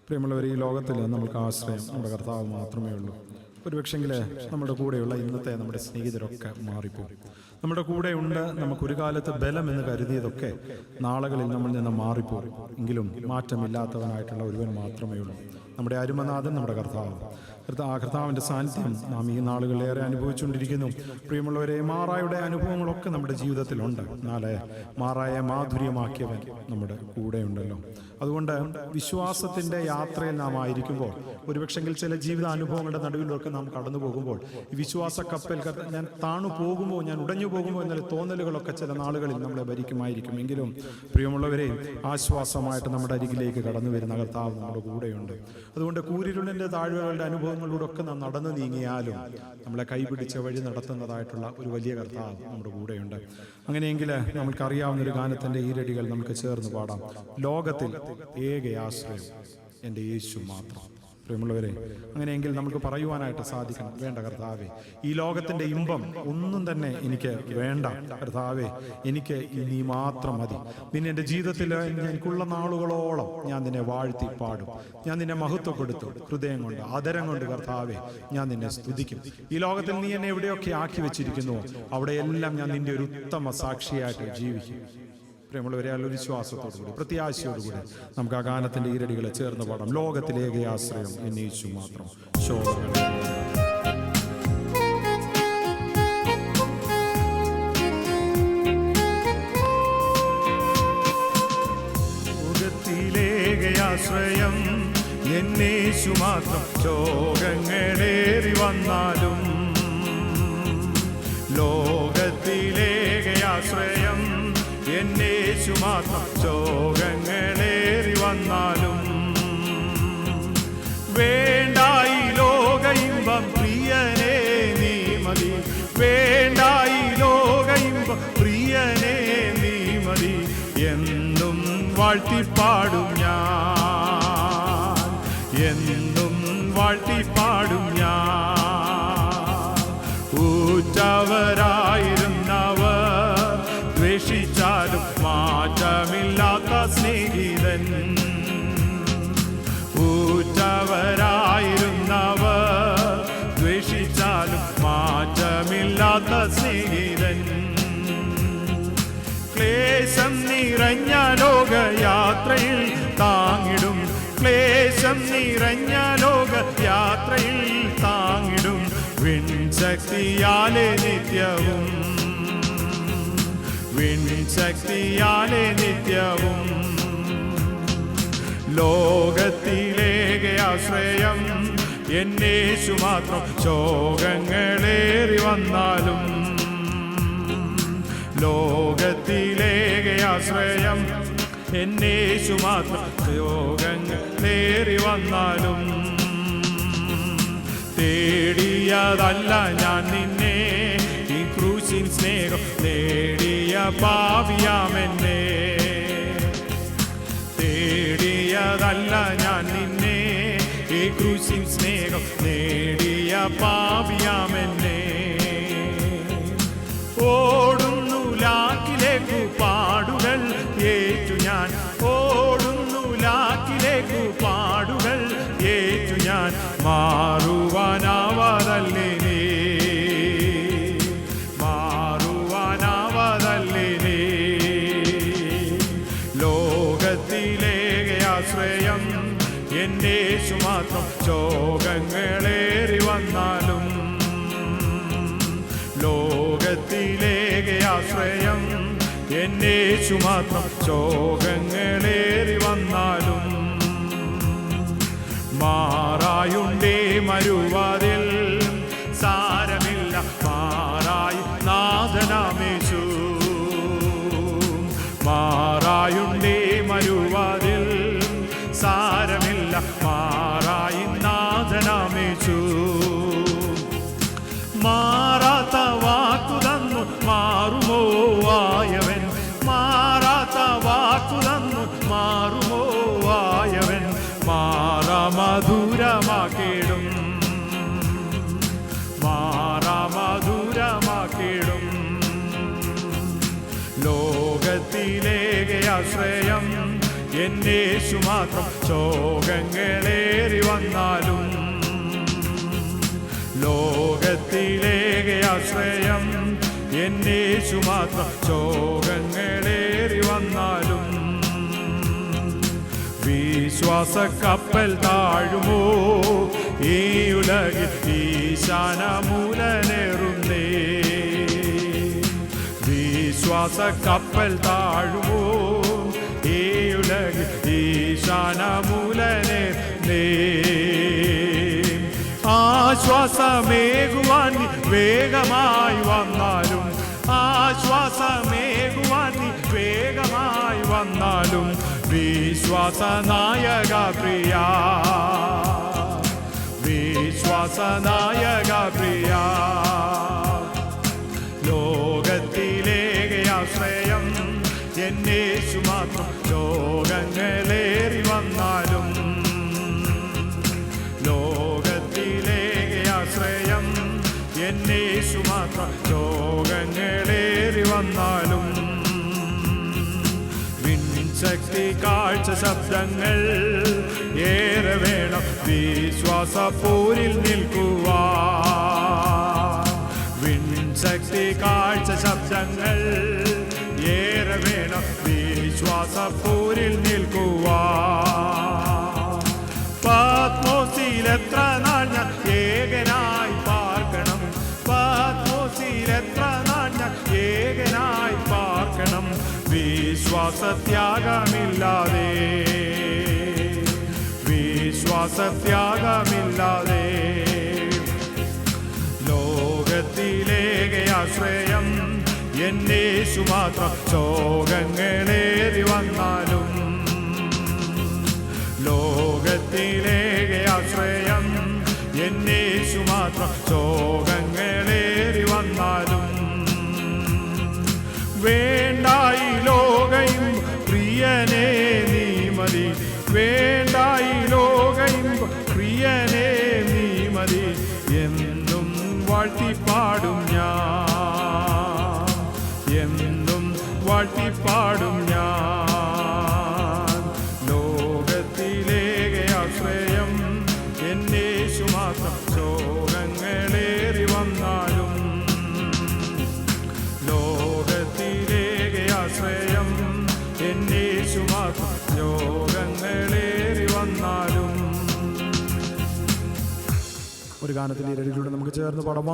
പ്രിയമുള്ളവർ, ഈ ലോകത്തിൽ നമ്മൾക്ക് ആശ്രയം നമ്മുടെ കർത്താവ് മാത്രമേ ഉള്ളൂ. ഒരുപക്ഷെങ്കിൽ നമ്മുടെ കൂടെയുള്ള ഇന്നത്തെ നമ്മുടെ സ്നേഹിതരൊക്കെ മാറിപ്പോകും. നമ്മുടെ കൂടെ ഉണ്ട്, നമുക്കൊരു കാലത്ത് ബലം എന്ന് കരുതിയതൊക്കെ നാളുകളിൽ നമ്മളിൽ നിന്ന് മാറിപ്പോകും. എങ്കിലും മാറ്റമില്ലാത്തവനായിട്ടുള്ള ഒരുവൻ മാത്രമേ ഉള്ളൂ, നമ്മുടെ അരുമനാഥൻ, നമ്മുടെ കർത്താവ്. ആ കർത്താവിൻ്റെ സാന്നിധ്യം നാം ഈ നാളുകളിലേറെ അനുഭവിച്ചുകൊണ്ടിരിക്കുന്നു. പ്രിയമുള്ളവരെ, മാറായുടെ അനുഭവങ്ങളൊക്കെ നമ്മുടെ ജീവിതത്തിലുണ്ട്. എന്നാലേ മാറായ മാധുര്യമാക്കിയവൻ നമ്മുടെ കൂടെയുണ്ടല്ലോ. അതുകൊണ്ട് വിശ്വാസത്തിൻ്റെ യാത്രയിൽ നാം ആയിരിക്കുമ്പോൾ, ഒരുപക്ഷെങ്കിൽ ചില ജീവിത അനുഭവങ്ങളുടെ നടുവിലൊക്കെ നാം കടന്നു പോകുമ്പോൾ, ഈ വിശ്വാസ കപ്പൽ ഞാൻ താണു പോകുമോ, ഞാൻ ഉടഞ്ഞു പോകുമോ എന്നുള്ള തോന്നലുകളൊക്കെ ചില നാളുകളിൽ നമ്മളെ ഭരിക്കുമായിരിക്കും. എങ്കിലും പ്രിയമുള്ളവരെ, ആശ്വാസമായിട്ട് നമ്മുടെ അരികിലേക്ക് കടന്നു വരുന്ന കർത്താവ് നമ്മുടെ കൂടെയുണ്ട്. അതുകൊണ്ട് കൂരിരുളിൻ്റെ താഴ്വരകളുടെ അനുഭവങ്ങളിലൂടെ ഒക്കെ നാം നടന്നു നീങ്ങിയാലും നമ്മളെ കൈപിടിച്ച വഴി നടത്തുന്നതായിട്ടുള്ള ഒരു വലിയ കർത്താവ് നമ്മുടെ കൂടെയുണ്ട്. അങ്ങനെയെങ്കിൽ നമുക്കറിയാവുന്ന ഒരു ഗാനത്തിൻ്റെ ഈരടികൾ നമുക്ക് ചേർന്ന് പാടാം. ലോകത്തിൽ ഏക ആശ്രയം എൻ്റെ യേശു മാത്രം. പ്രിയമുള്ളവരെ, അങ്ങനെയെങ്കിൽ നമുക്ക് പറയുവാനായിട്ട് സാധിക്കണം, വേണ്ട കർത്താവേ, ഈ ലോകത്തിൻ്റെ ഇമ്പം ഒന്നും തന്നെ എനിക്ക് വേണ്ട കർത്താവേ, എനിക്ക് നീ മാത്രം മതി. നിന്നെ എൻ്റെ ജീവിതത്തിൽ എനിക്കുള്ള നാളുകളോളം ഞാൻ നിന്നെ വാഴ്ത്തി പാടും, ഞാൻ നിന്നെ മഹത്വപ്പെടുത്തും. ഹൃദയം കൊണ്ട്, ആദരം കൊണ്ട് കർത്താവേ, ഞാൻ നിന്നെ സ്തുതിക്കും. ഈ ലോകത്തിൽ നീ എന്നെ എവിടെയൊക്കെ ആക്കി വെച്ചിരിക്കുന്നുവോ അവിടെയെല്ലാം ഞാൻ നിന്റെ ഒരു ഉത്തമ സാക്ഷിയായിട്ട് ജീവിക്കും. പ്രിയമുള്ളവരെ, ഒരു വിശ്വാസത്തോടുകൂടി, പ്രത്യാശയോടുകൂടി നമുക്ക് ആ ഗാനത്തിൻ്റെ ഈരടികളെ ചേർന്ന് പാടാം. ലോകത്തിലേക ആശ്രയം എന്നെ യേശു മാത്രം. ലോകത്തിലേകയാശ്രയം എന്നേശു മാത്രം. ശോകങ്ങളേറി വന്നാലും ലോകത്തിലേകയാശ്രയം എന്നേശു മാത്രം. ശോകങ്ങളേറി വന്നാലും വേണ്ടായി ലോക ഇമ്പം പ്രിയനേ നീ മതി. വേണ്ടായി ലോക ഇമ്പം പ്രിയനേ നീ മതി. എന്നും വാഴ്ത്തിപ്പാടും ഞാൻ, എന്നും വാഴ്ത്തിപ്പാടും ഞാൻ. ഊറ്റവരായിരുന്നവർ ദ്വേഷിച്ചാലും മാറ്റമില്ലാത്ത സ്നേഹിതൻ. ഊറ്റവരായിരുന്നവർ ദ്വേഷിച്ചാലും മാറ്റമില്ലാത്ത സ്നേഹിതൻ. ക്ലേശം നിറഞ്ഞ ലോകയാത്രയിൽ താങ്ങിടും, ക്ലേശം നിറഞ്ഞ ലോകയാത്രയിൽ താങ്ങിടും. വിൺശക്തിയാലെ നിത്യവും, വിൺശക്തിയാലെ നിത്യവും. ലോകത്തിലേക ആശ്രയം എന്നേശു മാത്രം. ശോകങ്ങളേറി വന്നാലും ലോകത്തിലേക ആശ്രയം എന്നേശു മാത്രം. ശോകങ്ങളേറി വന്നാലും തേടിയതല്ല ഞാൻ നിന്നെ, ഈ ക്രൂശിൻ സ്നേഹം നേടിയ പാപിയാമെന്നെ. തേടിയതല്ല ഞാൻ നിന്നെ, ഈ ക്രൂശിൻ സ്നേഹം നേടിയ പാപിയാമെന്നെ. ഓടുന്നു ലാക്കിലേക്കു പാടുകൾ ഏറ്റു ഞാൻ, ഓടുന്നു ലാക്കിലേക്കു പാടുകൾ ഏറ്റു ഞാൻ. മാറുവാനാവതല്ലേ നീ, മാറുവാനാവതല്ലേ നീ. ലോകത്തിലേക ആശ്രയം എന്നേശു മാത്രം. ശോകങ്ങളേറി വന്നാലും ലോകത്തിലേക ആശ്രയം എന്നേശു മാത്രം. ശോകങ്ങളേറി വന്നാലും മാറായുണ്ടേ മരുവാതിൽ സാരമില്ല, മാറായി നാഥനാമേശു. മാറായുണ്ടേ മരുവാതിൽ സാരമില്ല, മാറായി നാഥനാമേശു. മാറാത്ത വാക്കു തന്നു മാറുമോ ആയവൻ, മാറാത്ത വാക്കു തന്നു മാറുമോ ആയവൻ. മാറാമധുരമാക്കിടും, മാറാമധുരമാക്കിടും. ലോകത്തിലേക ആശ്രയം എന്നേശു മാത്രം ശോകങ്ങളേറി വന്നാലും ലോകത്തിലേക ആശ്രയം എന്നേശു മാത്രം ശോകങ്ങളേറി വന്നാലും വിശ്വാസ കപ്പൽ താഴുമോ ഈ ഉലകിൽ ഈശാനമൂലനേറുന്നേ വിശ്വാസ കപ്പൽ താഴുമോ ഈ ഉലകിൽ ഈശാനമൂലനേറുന്നേ ആശ്വാസമേകുവാൻ നീ വേഗമായി വന്നാലും ആശ്വാസമേകുവാൻ നീ വേഗമായി വന്നാലും വിശ്വാസനായക പ്രിയ വിശ്വാസനായക പ്രിയ ലോകത്തിലേക ആശ്രയം എന്നേശു മാത്രം ലോകങ്ങളേറി വന്നാലും ലോകത്തിലേക ആശ്രയം എന്നേശു മാത്രം ലോകങ്ങളേറി വന്നാലും ശക്തി കാഴ്ച ശബ്ദങ്ങൾ ഏറെ വേണം വിശ്വാസപ്പോരിൽ നിൽക്കുവാൻ ശക്തി കാഴ്ച ശബ്ദങ്ങൾ ഏറെ വേണം വിശ്വാസപ്പോരിൽ നിൽക്കുവാൻ പത്മോസിൽ എത്ര നാൾ ഞാൻ ഏകനായി പാർക്കണം പത്മോസിൽ എത്ര നാൾ ഞാൻ ഏകനായി പാർക്കണം വിശ്വാസത്യാഗമില്ലാതെ വിശ്വാസത്യാഗമില്ലാതെ ലോകത്തിലേക ആശ്രയം എന്നേശു മാത്രം ശോകങ്ങളേറി വന്നാലും ലോകത്തിലേക ആശ്രയം എന്നേശു മാത്രം ശോകങ്ങളേറി വന്നാലും വേണ്ടായി ലോകയും പ്രിയനേ നീ മതി വേണ്ടായി ലോകയും പ്രിയനേ നീ മതി എന്നും വാഴ്ത്തിപ്പാടും ഞാൻ എന്നും വാഴ്ത്തിപ്പാടും ഞാൻ ലോകത്തിലേക ആശ്രയം എന്നേശു മാത്രം ശോകങ്ങളേറി വന്നാലും ആശ്രയം എന്നേശു മാത്രം യോഗങ്ങളേറി വന്നാലും ഒരു ഗാനത്തിൻ്റെ ഇരടിലൂടെ നമുക്ക് ചേർന്ന് പാടാം.